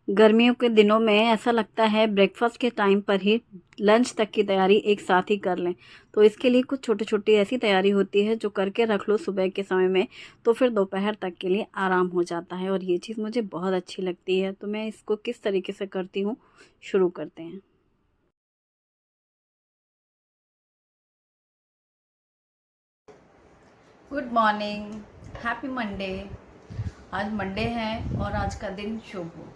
गर्मियों के दिनों में ऐसा लगता है ब्रेकफास्ट के टाइम पर ही लंच तक की तैयारी एक साथ ही कर लें। तो इसके लिए कुछ छोटी छोटी ऐसी तैयारी होती है जो करके रख लो सुबह के समय में, तो फिर दोपहर तक के लिए आराम हो जाता है और ये चीज़ मुझे बहुत अच्छी लगती है। तो मैं इसको किस तरीके से करती हूँ, शुरू करते हैं। Good morning, happy Monday. आज मंडे है और आज का दिन शुभ हो।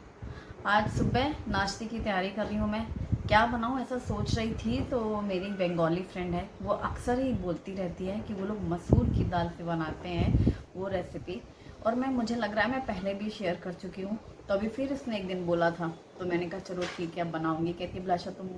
आज सुबह नाश्ते की तैयारी कर रही हूँ मैं। क्या बनाऊँ ऐसा सोच रही थी, तो मेरी बंगाली फ्रेंड है, वो अक्सर ही बोलती रहती है कि वो लोग मसूर की दाल से बनाते हैं वो रेसिपी। और मुझे लग रहा है मैं पहले भी शेयर कर चुकी हूँ, तो अभी फिर उसने एक दिन बोला था, तो मैंने कहा चलो ठीक है अब बनाऊँगी। कहती बिलाशा तुम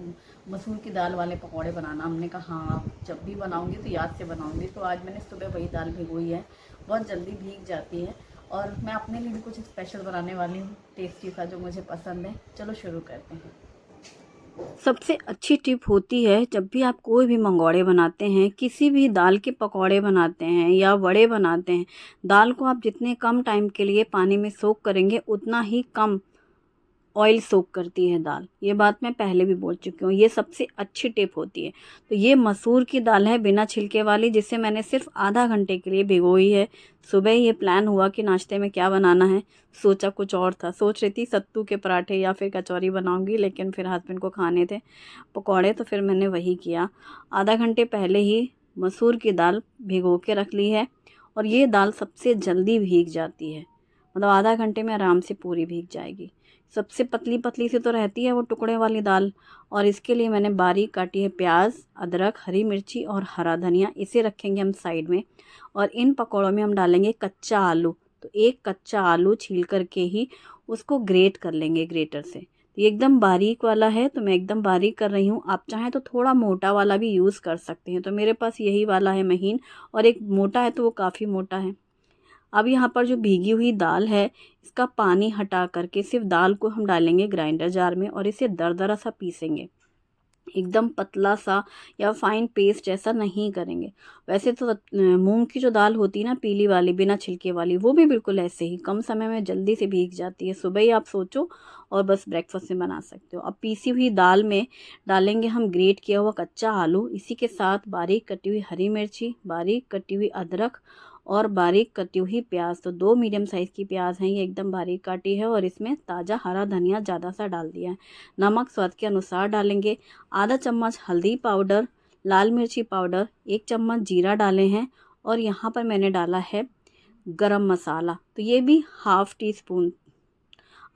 मसूर की दाल वाले पकौड़े बनाना। हमने कहा हाँ, जब भी बनाऊँगी तो याद से बनाऊँगी। तो आज मैंने सुबह वही दाल भिगोई है, बहुत जल्दी भीग जाती है। और मैं अपने लिए भी कुछ स्पेशल बनाने वाली हूँ, टेस्टी सा, जो मुझे पसंद है। चलो शुरू करते हैं। सबसे अच्छी टिप होती है, जब भी आप कोई भी मंगौड़े बनाते हैं, किसी भी दाल के पकौड़े बनाते हैं या वड़े बनाते हैं, दाल को आप जितने कम टाइम के लिए पानी में सोक करेंगे उतना ही कम ऑयल सोक करती है दाल। ये बात मैं पहले भी बोल चुकी हूँ, ये सबसे अच्छी टिप होती है। तो ये मसूर की दाल है बिना छिलके वाली, जिसे मैंने सिर्फ आधा घंटे के लिए भिगोई है। सुबह ये प्लान हुआ कि नाश्ते में क्या बनाना है, सोचा कुछ और था। सोच रही थी सत्तू के पराठे या फिर कचौरी बनाऊंगी, लेकिन फिर हस्बैंड को खाने थे पकौड़े, तो फिर मैंने वही किया। आधा घंटे पहले ही मसूर की दाल भिगो के रख ली है। और ये दाल सबसे जल्दी भीग जाती है, मतलब आधा घंटे में आराम से पूरी भीग जाएगी। सबसे पतली पतली सी तो रहती है वो टुकड़े वाली दाल। और इसके लिए मैंने बारीक काटी है प्याज, अदरक, हरी मिर्ची और हरा धनिया। इसे रखेंगे हम साइड में। और इन पकौड़ों में हम डालेंगे कच्चा आलू। तो एक कच्चा आलू छील करके ही उसको ग्रेट कर लेंगे ग्रेटर से। ये एकदम बारीक वाला है, तो मैं एकदम बारीक कर रही हूँ। आप चाहें तो थोड़ा मोटा वाला भी यूज़ कर सकते हैं, तो मेरे पास यही वाला है महीन। और एक मोटा है तो वो काफ़ी मोटा है। अब यहाँ पर जो भीगी हुई दाल है, इसका पानी हटा करके सिर्फ दाल को हम डालेंगे ग्राइंडर जार में और इसे दरदरा सा पीसेंगे। एकदम पतला सा या फाइन पेस्ट जैसा नहीं करेंगे। वैसे तो मूंग की जो दाल होती है ना, पीली वाली बिना छिलके वाली, वो भी बिल्कुल ऐसे ही कम समय में जल्दी से भीग जाती है। सुबह ही आप सोचो और बस ब्रेकफास्ट में बना सकते हो। अब पीसी हुई दाल में डालेंगे हम ग्रेट किया हुआ कच्चा आलू। इसी के साथ बारीक कटी हुई हरी मिर्ची, बारीक कटी हुई अदरक और बारीक कटी हुई प्याज। तो 2 मीडियम साइज़ की प्याज हैं, ये एकदम बारीक काटी है। और इसमें ताज़ा हरा धनिया ज़्यादा सा डाल दिया है। नमक स्वाद के अनुसार डालेंगे। आधा चम्मच हल्दी पाउडर, लाल मिर्ची पाउडर, 1 चम्मच जीरा डाले हैं। और यहाँ पर मैंने डाला है गरम मसाला, तो ये भी हाफ़ टी स्पून।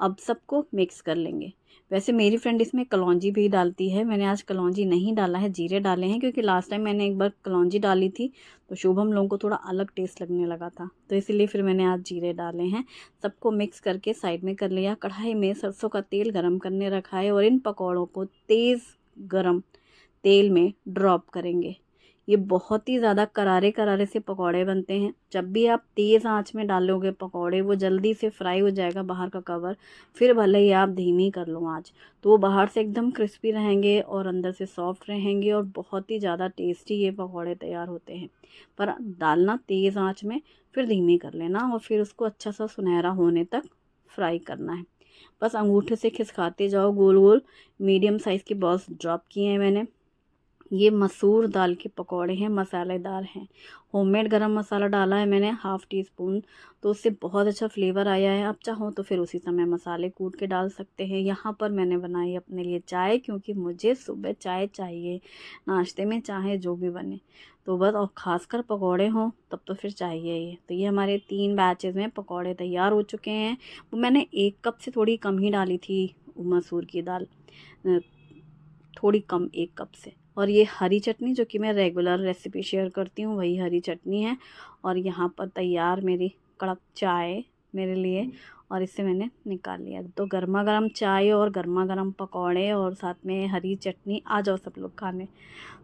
अब सबको मिक्स कर लेंगे। वैसे मेरी फ्रेंड इसमें कलौंजी भी डालती है, मैंने आज कलौंजी नहीं डाला है, जीरे डाले हैं, क्योंकि लास्ट टाइम मैंने एक बार कलौंजी डाली थी तो शुभम लोगों को थोड़ा अलग टेस्ट लगने लगा था, तो इसीलिए फिर मैंने आज जीरे डाले हैं। सबको मिक्स करके साइड में कर लिया। कढ़ाई में सरसों का तेल गरम करने रखा है और इन पकौड़ों को तेज़ गरम तेल में ड्रॉप करेंगे। ये बहुत ही ज़्यादा करारे करारे से पकौड़े बनते हैं। जब भी आप तेज़ आंच में डालोगे पकौड़े, वो जल्दी से फ्राई हो जाएगा बाहर का कवर। फिर भले ही आप धीमी कर लो आंच, तो वो बाहर से एकदम क्रिस्पी रहेंगे और अंदर से सॉफ्ट रहेंगे और बहुत ही ज़्यादा टेस्टी ये पकौड़े तैयार होते हैं। पर डालना तेज़ आंच में, फिर धीमी कर लेना और फिर उसको अच्छा सा सुनहरा होने तक फ्राई करना है। बस अंगूठे से खिसकाते जाओ गोल गोल। मीडियम साइज़ की बॉल्स ड्रॉप किए हैं मैंने। ये मसूर दाल के पकौड़े हैं, मसालेदार हैं। होममेड गरम मसाला डाला है मैंने हाफ़ टी स्पून, तो उससे बहुत अच्छा फ्लेवर आया है। आप चाहो तो फिर उसी समय मसाले कूट के डाल सकते हैं। यहाँ पर मैंने बनाई अपने लिए चाय, क्योंकि मुझे सुबह चाय चाहिए, नाश्ते में चाहे जो भी बने तो बस। और ख़ासकर पकौड़े हों तब तो फिर चाहिए ही। तो ये हमारे 3 बैचेज़ में पकौड़े तैयार हो चुके हैं। वो मैंने 1 कप से थोड़ी कम ही डाली थी मसूर की दाल, थोड़ी कम 1 कप से। और ये हरी चटनी, जो कि मैं रेगुलर रेसिपी शेयर करती हूँ, वही हरी चटनी है। और यहाँ पर तैयार मेरी कड़क चाय मेरे लिए, और इससे मैंने निकाल लिया। तो गर्मा गर्म चाय और गर्मा गर्म पकौड़े और साथ में हरी चटनी, आ जाओ सब लोग खाने।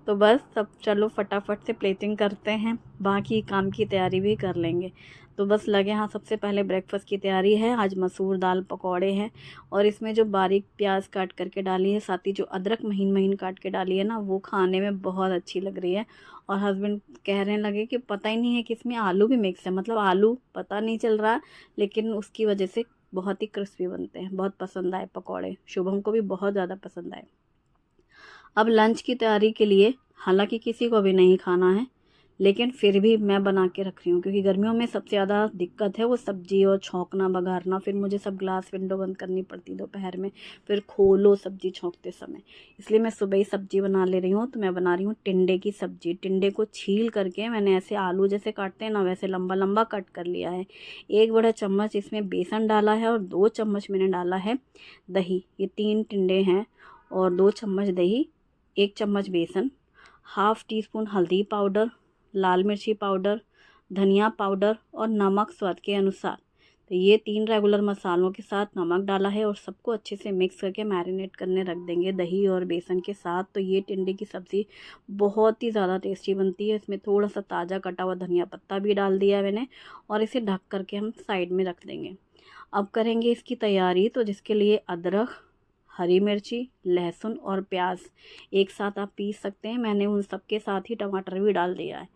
तो बस सब चलो फटाफट से प्लेटिंग करते हैं, बाकी काम की तैयारी भी कर लेंगे। तो बस लगे हाँ, सबसे पहले ब्रेकफास्ट की तैयारी है। आज मसूर दाल पकौड़े हैं और इसमें जो बारीक प्याज काट करके डाली है, साथ ही जो अदरक महीन महीन काट के डाली है ना, वो खाने में बहुत अच्छी लग रही है। और हस्बैंड कहने लगे कि पता ही नहीं है कि इसमें आलू भी मिक्स है, मतलब आलू पता नहीं चल रहा, लेकिन उसकी वजह से बहुत ही क्रिस्पी बनते हैं, बहुत पसंद आए पकौड़े, शुभम को भी बहुत ज़्यादा पसंद आए। अब लंच की तैयारी के लिए, हालांकि किसी को भी नहीं खाना है, लेकिन फिर भी मैं बना के रख रही हूँ, क्योंकि गर्मियों में सबसे ज़्यादा दिक्कत है वो सब्जी और छौंकना बघारना। फिर मुझे सब ग्लास विंडो बंद करनी पड़ती दोपहर में, फिर खोलो सब्जी छौंकते समय। इसलिए मैं सुबह ही सब्जी बना ले रही हूँ। तो मैं बना रही हूँ टिंडे की सब्जी। टिंडे को छील करके मैंने ऐसे आलू जैसे काटते हैं ना, वैसे लंबा लंबा कट कर लिया है। 1 बड़ा चम्मच इसमें बेसन डाला है और 2 चम्मच मैंने डाला है दही। ये 3 टिंडे हैं और 2 चम्मच दही, 1 चम्मच बेसन, हाफ़ टी स्पून हल्दी पाउडर, लाल मिर्ची पाउडर, धनिया पाउडर और नमक स्वाद के अनुसार। तो ये 3 रेगुलर मसालों के साथ नमक डाला है और सबको अच्छे से मिक्स करके मैरिनेट करने रख देंगे दही और बेसन के साथ। तो ये टिंडे की सब्ज़ी बहुत ही ज़्यादा टेस्टी बनती है। इसमें थोड़ा सा ताज़ा कटा हुआ धनिया पत्ता भी डाल दिया है मैंने और इसे ढक करके हम साइड में रख देंगे। अब करेंगे इसकी तैयारी। तो जिसके लिए अदरक, हरी मिर्ची, लहसुन और प्याज एक साथ आप पीस सकते हैं। मैंने उन सब के साथ ही टमाटर भी डाल दिया है,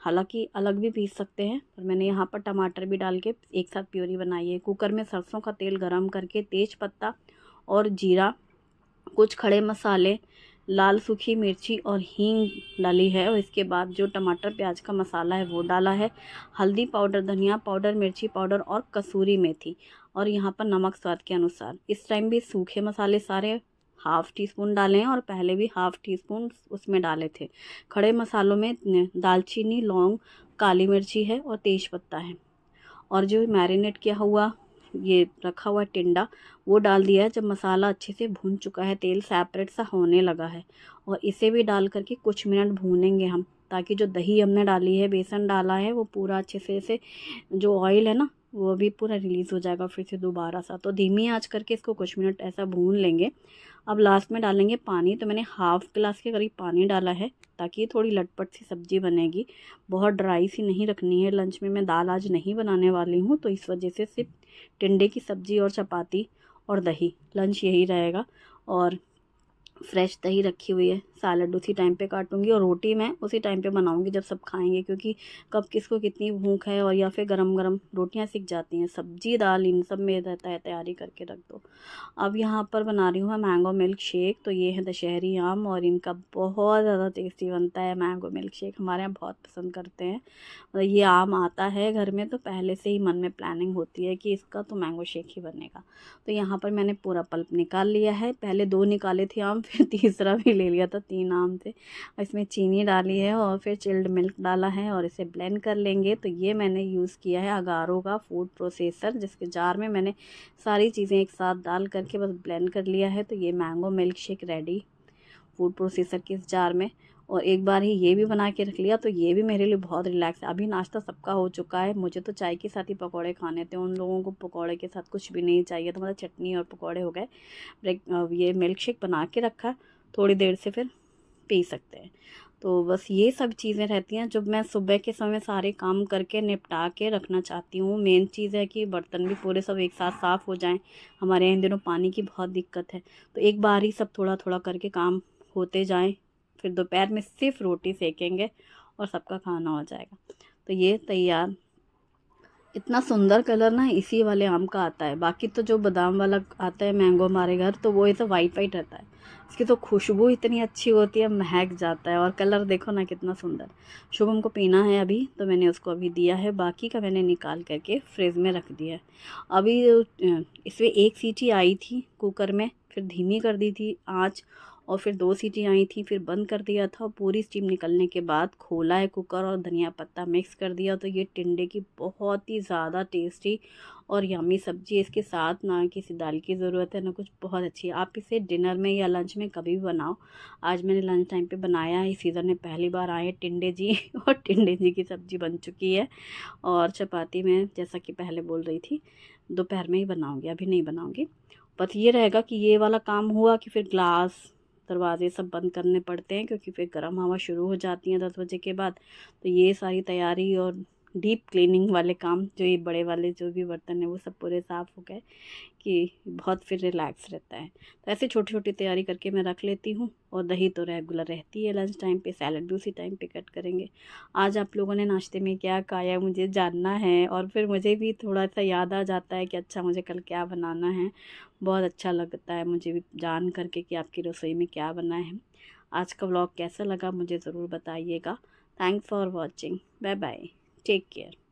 हालांकि अलग भी पीस सकते हैं, पर मैंने यहाँ पर टमाटर भी डाल के एक साथ प्यूरी बनाई है। कुकर में सरसों का तेल गरम करके तेज पत्ता और जीरा, कुछ खड़े मसाले, लाल सूखी मिर्ची और हींग डाली है। और इसके बाद जो टमाटर प्याज का मसाला है वो डाला है, हल्दी पाउडर, धनिया पाउडर, मिर्ची पाउडर और कसूरी मेथी, और यहाँ पर नमक स्वाद के अनुसार। इस टाइम भी सूखे मसाले सारे हाफ़ टी स्पून डाले हैं और पहले भी हाफ़ टी स्पून उसमें डाले थे। खड़े मसालों में दालचीनी, लौंग, काली मिर्ची है और तेज पत्ता है। और जो मैरिनेट किया हुआ ये रखा हुआ टिंडा वो डाल दिया है। जब मसाला अच्छे से भून चुका है, तेल सेपरेट सा होने लगा है, और इसे भी डाल करके कुछ मिनट भूनेंगे हम, ताकि जो दही हमने डाली है, बेसन डाला है, वो पूरा अच्छे से जो ऑयल है ना वो भी पूरा रिलीज़ हो जाएगा फिर से दोबारा सा। तो धीमी आंच करके इसको कुछ मिनट ऐसा भून लेंगे। अब लास्ट में डालेंगे पानी। तो मैंने हाफ़ गिलास के करीब पानी डाला है, ताकि थोड़ी लटपट सी सब्ज़ी बनेगी, बहुत ड्राई सी नहीं रखनी है। लंच में मैं दाल आज नहीं बनाने वाली हूँ, तो इस वजह से सिर्फ टिंडे की सब्ज़ी और चपाती और दही, लंच यही रहेगा। और फ्रेश दही रखी हुई है, सैलड उसी टाइम पे काटूंगी और रोटी मैं उसी टाइम पे बनाऊंगी जब सब खाएंगे, क्योंकि कब किसको कितनी भूख है, और या फिर गरम गरम रोटियां सिक जाती हैं। सब्जी दाल इन सब में रहता है, तैयारी करके रख दो। अब यहाँ पर बना रही हूँ मैं मैंगो मिल्क शेक। तो ये है दशहरी आम और इनका बहुत ज़्यादा टेस्टी बनता है मैंगो मिल्क शेक, हमारे यहाँ बहुत पसंद करते हैं। और ये आम आता है घर में तो पहले से ही मन में प्लानिंग होती है कि इसका तो मैंगो शेक ही बनेगा। तो यहाँ पर मैंने पूरा पल्प निकाल लिया है, पहले 2 निकाले थे आम, फिर तीसरा भी ले लिया था, 3 आम थे। इसमें चीनी डाली है और फिर चिल्ड मिल्क डाला है और इसे ब्लेंड कर लेंगे। तो ये मैंने यूज़ किया है अगारो का फूड प्रोसेसर, जिसके जार में मैंने सारी चीज़ें एक साथ डाल करके बस ब्लेंड कर लिया है। तो ये mango milk shake ready food processor के इस जार में। और एक बार ही ये भी बना के रख लिया, तो ये भी मेरे लिए बहुत रिलैक्स है। अभी नाश्ता सबका हो चुका है, मुझे तो चाय के साथ ही पकौड़े खाने थे, उन लोगों को पकौड़े के साथ कुछ भी नहीं चाहिए, तो मतलब चटनी और पकौड़े हो गए। ये मिल्क शेक बना के रखा, थोड़ी देर से फिर पी सकते हैं। तो बस ये सब चीज़ें रहती हैं जब मैं सुबह के समय सारे काम करके निपटा के रखना चाहती हूँ। मेन चीज़ है कि बर्तन भी पूरे सब एक साथ साफ़ हो जाएं। हमारे यहाँ इन दिनों पानी की बहुत दिक्कत है, तो एक बार ही सब थोड़ा थोड़ा करके काम होते जाएं, फिर दोपहर में सिर्फ रोटी सेकेंगे और सबका खाना हो जाएगा। तो ये तैयार। इतना सुंदर कलर ना इसी वाले आम का आता है, बाकी तो जो बादाम वाला आता है मैंगो हमारे घर, तो वो ऐसा वाइट वाइट रहता है। इसकी तो खुशबू इतनी अच्छी होती है, महक जाता है, और कलर देखो ना कितना सुंदर। शुभम को पीना है अभी, तो मैंने उसको अभी दिया है, बाकी का मैंने निकाल करके फ्रिज में रख दिया है। अभी इसमें 1 सीटी आई थी कुकर में, फिर धीमी कर दी थी आँच, और फिर 2 सीटी आई थी, फिर बंद कर दिया था। पूरी स्टीम निकलने के बाद खोला है कुकर और धनिया पत्ता मिक्स कर दिया। तो ये टिंडे की बहुत ही ज़्यादा टेस्टी और यम्मी सब्जी, इसके साथ ना किसी दाल की ज़रूरत है ना कुछ, बहुत अच्छी है। आप इसे डिनर में या लंच में कभी भी बनाओ। आज मैंने लंच टाइम पे बनाया है, इस सीज़न में पहली बार आए टिंडे जी और टिंडे जी की सब्ज़ी बन चुकी है। और चपाती में जैसा कि पहले बोल रही थी दोपहर में ही बनाऊँगी, अभी नहीं बनाऊँगी। बस ये रहेगा कि ये वाला काम हुआ कि फिर ग्लास दरवाजे सब बंद करने पड़ते हैं, क्योंकि फिर गर्म हवा शुरू हो जाती है 10 बजे के बाद। तो ये सारी तैयारी और डीप क्लीनिंग वाले काम, जो ये बड़े वाले जो भी बर्तन है वो सब पूरे साफ़ हो गए कि बहुत फिर रिलैक्स रहता है। तो ऐसे छोटी छोटी तैयारी करके मैं रख लेती हूँ। और दही तो रेगुलर रहती है लंच टाइम पे, सैलड भी उसी टाइम पे कट करेंगे। आज आप लोगों ने नाश्ते में क्या खाया मुझे जानना है, और फिर मुझे भी थोड़ा सा याद आ जाता है कि अच्छा मुझे कल क्या बनाना है। बहुत अच्छा लगता है मुझे भी जान करके कि आपकी रसोई में क्या बना है। आज का व्लॉग कैसा लगा मुझे ज़रूर बताइएगा। Thanks for watching. Bye bye. Take care.